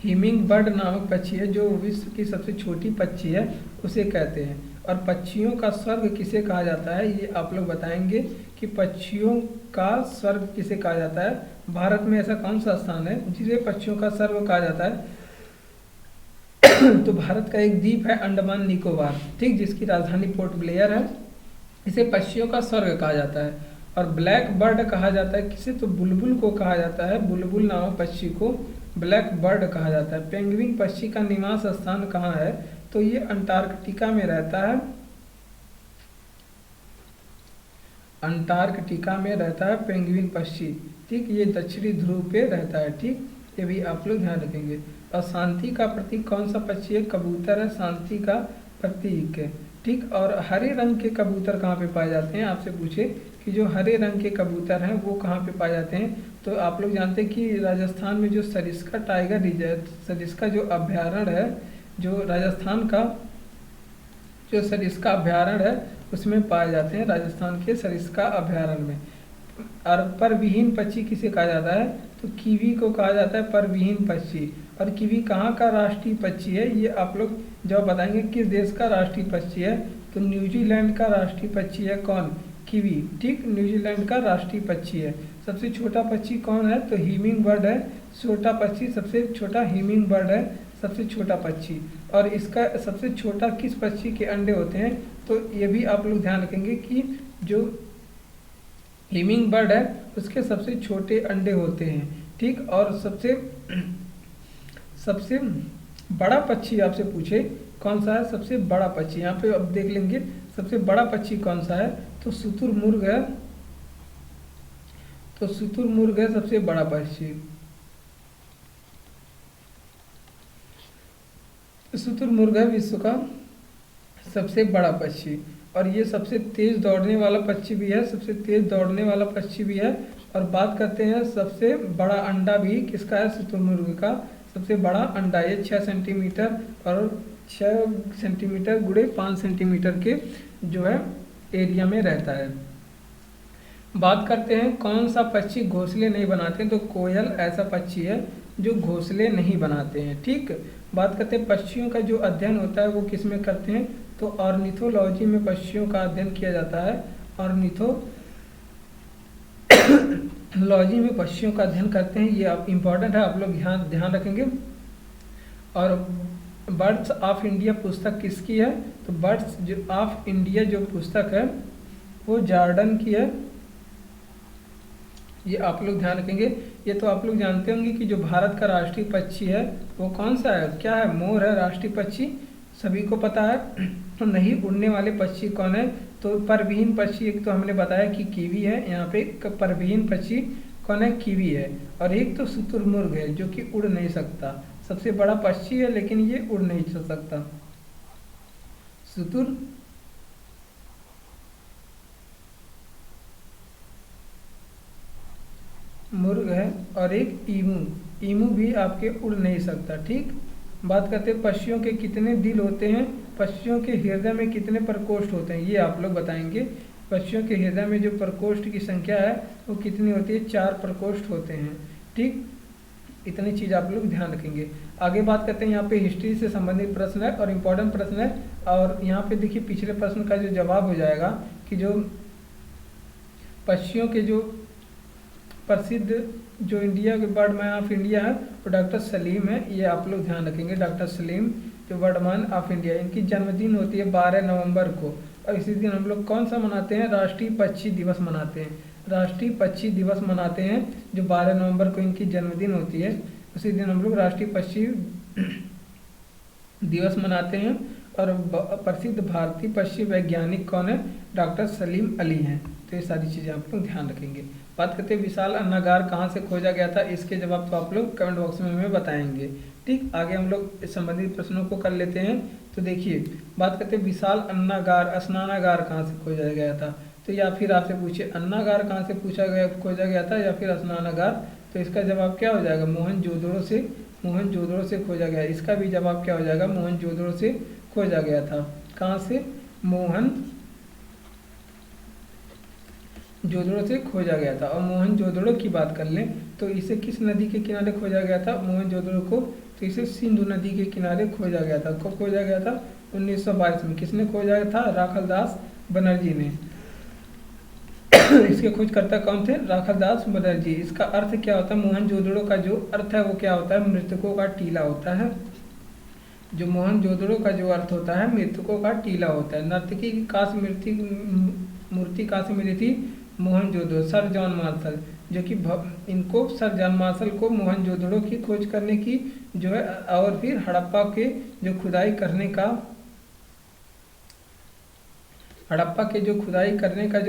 हिमिंग बर्ड नामक पक्षी है, जो विश्व की सबसे छोटी पक्षी है, उसे कहते हैं। और पक्षियों का स्वर्ग किसे कहा जाता है, ये आप लोग बताएंगे कि पक्षियों का स्वर्ग किसे कहा जाता है। भारत में ऐसा कौन सा स्थान है जिसे पक्षियों का स्वर्ग कहा जाता है। तो भारत का एक द्वीप है अंडमान निकोबार, ठीक, जिसकी राजधानी पोर्ट ब्लेयर है। इसे पक्षियों का स्वर्ग कहा जाता है। और ब्लैक बर्ड कहा जाता है किसे, तो बुलबुल को कहा जाता है। बुलबुल नामक पक्षी को ब्लैक बर्ड कहा जाता है। पेंगुइन पक्षी का निवास स्थान कहाँ है, तो ये अंटार्कटिका में रहता है। अंटार्कटिका में रहता है पेंगुइन पक्षी, ठीक, ये दक्षिणी ध्रुव पे रहता है, ठीक, ये भी आप लोग ध्यान रखेंगे। और शांति का प्रतीक कौन सा पक्षी है, कबूतर है, शांति का प्रतीक है, ठीक। और हरे रंग के कबूतर कहाँ पे पाए जाते हैं, आपसे पूछे कि जो हरे रंग के कबूतर हैं वो कहाँ पे पाए जाते हैं, तो आप लोग जानते हैं कि राजस्थान में जो सरिस्का टाइगर रिजर्व, सरिस्का जो अभ्यारण्य है, जो राजस्थान का जो सरिस्का अभ्यारण्य है उसमें पाए जाते हैं, राजस्थान के सरिस्का अभ्यारण्य में। और परविहीन पक्षी किसे कहा जाता है, तो कीवी को कहा जाता है परविहीन पक्षी। और कीवी कहाँ का राष्ट्रीय पक्षी है, ये आप लोग जब बताएंगे किस देश का राष्ट्रीय पक्षी है, तो न्यूजीलैंड का राष्ट्रीय पक्षी है कौन, कीवी, ठीक, न्यूजीलैंड का राष्ट्रीय पक्षी है। सबसे छोटा पक्षी कौन है, तो हिमिंग बर्ड है। छोटा पक्षी सबसे छोटा हिमिंग बर्ड है, सबसे छोटा पक्षी। और इसका सबसे छोटा किस पक्षी के अंडे होते हैं, तो ये भी आप लोग ध्यान रखेंगे कि जो हिमिंग बर्ड है उसके सबसे छोटे अंडे होते हैं, ठीक। और सबसे बड़ा पक्षी आपसे पूछे कौन सा है, सबसे बड़ा पक्षी, यहाँ पे अब देख लेंगे सबसे बड़ा पक्षी कौन सा है, तो शुतुरमुर्ग है। तो शुतुरमुर्ग है सबसे बड़ा पक्षी। शुतुरमुर्ग है विश्व का सबसे बड़ा पक्षी। और ये सबसे तेज दौड़ने वाला पक्षी भी है, सबसे तेज दौड़ने वाला पक्षी भी है। और बात करते हैं सबसे बड़ा अंडा भी किसका है, शुतुरमुर्ग का सबसे बड़ा अंडा, ये 6 सेंटीमीटर और 6 सेंटीमीटर गुणे 5 सेंटीमीटर के जो है एरिया में रहता है। बात करते हैं कौन सा पक्षी घोंसले नहीं बनाते, तो कोयल ऐसा पक्षी है जो घोंसले नहीं बनाते हैं, ठीक। बात करते हैं पक्षियों का जो अध्ययन होता है वो किस में करते हैं, तो ऑर्निथोलॉजी में पक्षियों का अध्ययन किया जाता है। ऑर्निथोलॉजी में पक्षियों का अध्ययन करते हैं, ये आप इम्पॉर्टेंट है, आप लोग ध्यान रखेंगे। और बर्ड्स ऑफ इंडिया पुस्तक किसकी है, तो बर्ड्स जो ऑफ इंडिया जो पुस्तक है वो जॉर्डन की है, ये आप लोग ध्यान रखेंगे। ये तो आप लोग जानते होंगे कि जो भारत का राष्ट्रीय पक्षी है वो कौन सा है, क्या है, मोर है राष्ट्रीय पक्षी, सभी को पता है। तो नहीं उड़ने वाले पक्षी कौन है, तो परविहीन पक्षी एक तो हमने बताया कि कीवी है, यहाँ पे परविहीन पक्षी कौन है, कीवी है। और एक तो शुतुरमुर्ग है जो कि उड़ नहीं सकता, सबसे बड़ा पक्षी है लेकिन ये उड़ नहीं सकता, शुतुर मुर्ग है। और एक ईमू भी आपके उड़ नहीं सकता, ठीक। बात करते हैं पक्षियों के कितने दिल होते हैं, पक्षियों के हृदय में कितने प्रकोष्ठ होते हैं, ये आप लोग बताएंगे। पक्षियों के हृदय में जो प्रकोष्ठ की संख्या है वो कितनी होती है, 4 प्रकोष्ठ होते हैं, ठीक। इतनी चीज़ आप लोग ध्यान रखेंगे। आगे बात करते हैं, यहाँ पे हिस्ट्री से संबंधित प्रश्न है और इम्पोर्टेंट प्रश्न है। और यहाँ पे देखिए पिछले प्रश्न का जो जवाब हो जाएगा कि जो पक्षियों के जो प्रसिद्ध जो इंडिया के बर्डमैन ऑफ इंडिया है वो डॉक्टर सलीम है, ये आप लोग ध्यान रखेंगे। डॉक्टर सलीम जो बर्डमैन ऑफ इंडिया, इनकी जन्मदिन होती है 12 नवंबर को। और इसी दिन हम लोग कौन सा मनाते हैं, राष्ट्रीय पक्षी दिवस मनाते हैं। राष्ट्रीय पक्षी दिवस मनाते हैं जो 12 नवंबर को इनकी जन्मदिन होती है, उसी दिन हम लोग राष्ट्रीय पक्षी दिवस मनाते हैं। और प्रसिद्ध भारतीय पक्षी वैज्ञानिक कौन है, डॉक्टर सलीम अली हैं। तो ये सारी चीज़ें आप लोग ध्यान रखेंगे। बात करते हैं विशाल अन्नागार कहाँ से खोजा गया था, इसके जवाब तो आप लोग कमेंट बॉक्स में हमें बताएंगे, ठीक। आगे हम लोग संबंधित प्रश्नों को कर लेते हैं। तो देखिए बात करते हैं विशाल अन्नागार स्नानागार कहाँ से खोजा गया था, तो या फिर आपसे पूछे अन्नागार कहाँ से खोजा गया था या फिर स्नानागार, तो इसका जवाब क्या हो जाएगा, मोहनजोदड़ो से मोहनजोदड़ो से खोजा गया। इसका भी जवाब क्या हो जाएगा, मोहनजोदड़ो से खोजा गया था। कहाँ से, मोहनजोदड़ो से खोजा गया था। और मोहनजोदड़ो की बात कर लें तो इसे किस नदी के किनारे खोजा गया था मोहनजोदड़ो को, तो इसे सिंधु नदी के किनारे खोजा गया था। कब खोजा गया था, 1922 में। किसने खोजा था, राखालदास बनर्जी ने। इसके खोजकर्ता कौन थे, राखालदास बनर्जी। इसका अर्थ क्या होता है, मोहनजोदड़ो का जो अर्थ है वो क्या होता है, मृतकों का टीला होता है। जो मोहनजोदड़ो का जो अर्थ होता है मृतकों का टीला होता है। नर्तकी की काश मूर्ति कहाँ से मिली थी, मोहनजोदड़ो, सर जॉन मार्शल, जो कि इनको सर जॉन मार्शल को मोहनजोदड़ो की खोज करने की जो है, और फिर हड़प्पा के जो खुदाई करने का, हड़प्पा के जो खुदाई करने का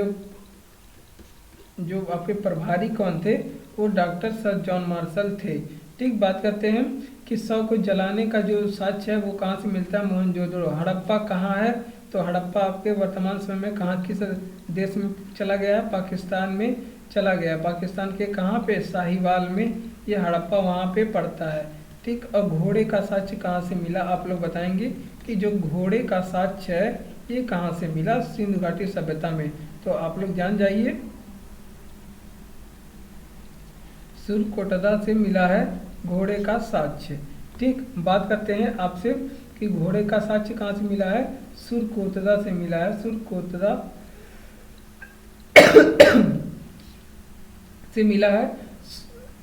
जो आपके प्रभारी कौन थे, वो डॉक्टर सर जॉन मार्शल थे। ठीक, बात करते हैं कि शव को जलाने का जो साक्ष्य है वो कहाँ से मिलता है, मोहनजोदड़ो। हड़प्पा कहाँ है, तो हड़प्पा आपके वर्तमान समय में कहाँ, किस देश में चला गया है, पाकिस्तान में चला गया। पाकिस्तान के कहाँ पे, साहिवाल में ये हड़प्पा वहाँ पे पड़ता है। ठीक, और घोड़े का साक्ष्य कहाँ से मिला, आप लोग बताएंगे कि जो घोड़े का साक्ष्य है ये कहाँ से मिला, सिंधु घाटी सभ्यता में। तो आप लोग जान जाइए, सुरकोटदा से मिला है घोड़े का साक्ष्य। ठीक, बात करते हैं आपसे कि घोड़े का साक्ष्य कहाँ से मिला है, सुरकोटदा से मिला है। सुरकोटदा से मिला है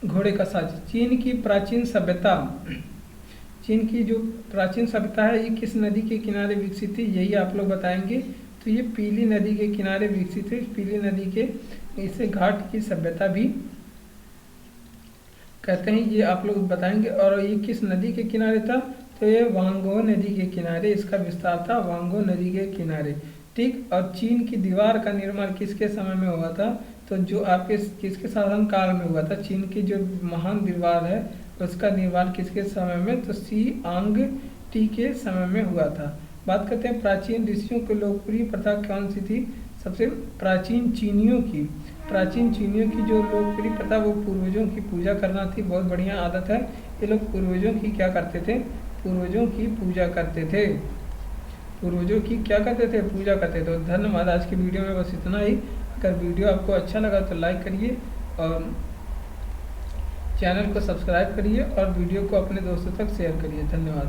घोड़े का साक्ष्य। चीन की प्राचीन सभ्यता, चीन की जो प्राचीन सभ्यता है ये किस नदी के किनारे विकसित थी, यही आप लोग बताएंगे। तो ये पीली नदी के किनारे विकसित है। पीली नदी के, इसे घाट की सभ्यता भी कहते हैं, ये आप लोग बताएंगे। और ये किस नदी के किनारे था, तो ये वांगो नदी के किनारे इसका विस्तार था, वांगो नदी के किनारे। ठीक, और चीन की दीवार का निर्माण किसके समय में हुआ था, तो जो आपके किसके शासन काल में हुआ था, चीन की जो महान दीवार है उसका निर्माण किसके समय में, तो सी आंग टी के समय में हुआ था। बात करते हैं प्राचीन ऋषियों की लोकप्रिय प्रथा कौन सी थी, सबसे प्राचीन चीनियों की, प्राचीन चीनियों की जो लोकप्रिय प्रथा वो पूर्वजों की पूजा करना थी। बहुत बढ़िया आदत है, ये लोग पूर्वजों की क्या करते थे, पूर्वजों की पूजा करते थे, पूर्वजों की क्या करते थे, पूजा करते थे। तो धन्यवाद, आज की वीडियो में बस इतना ही। अगर वीडियो आपको अच्छा लगा तो लाइक करिए और चैनल को सब्सक्राइब करिए और वीडियो को अपने दोस्तों तक शेयर करिए। धन्यवाद।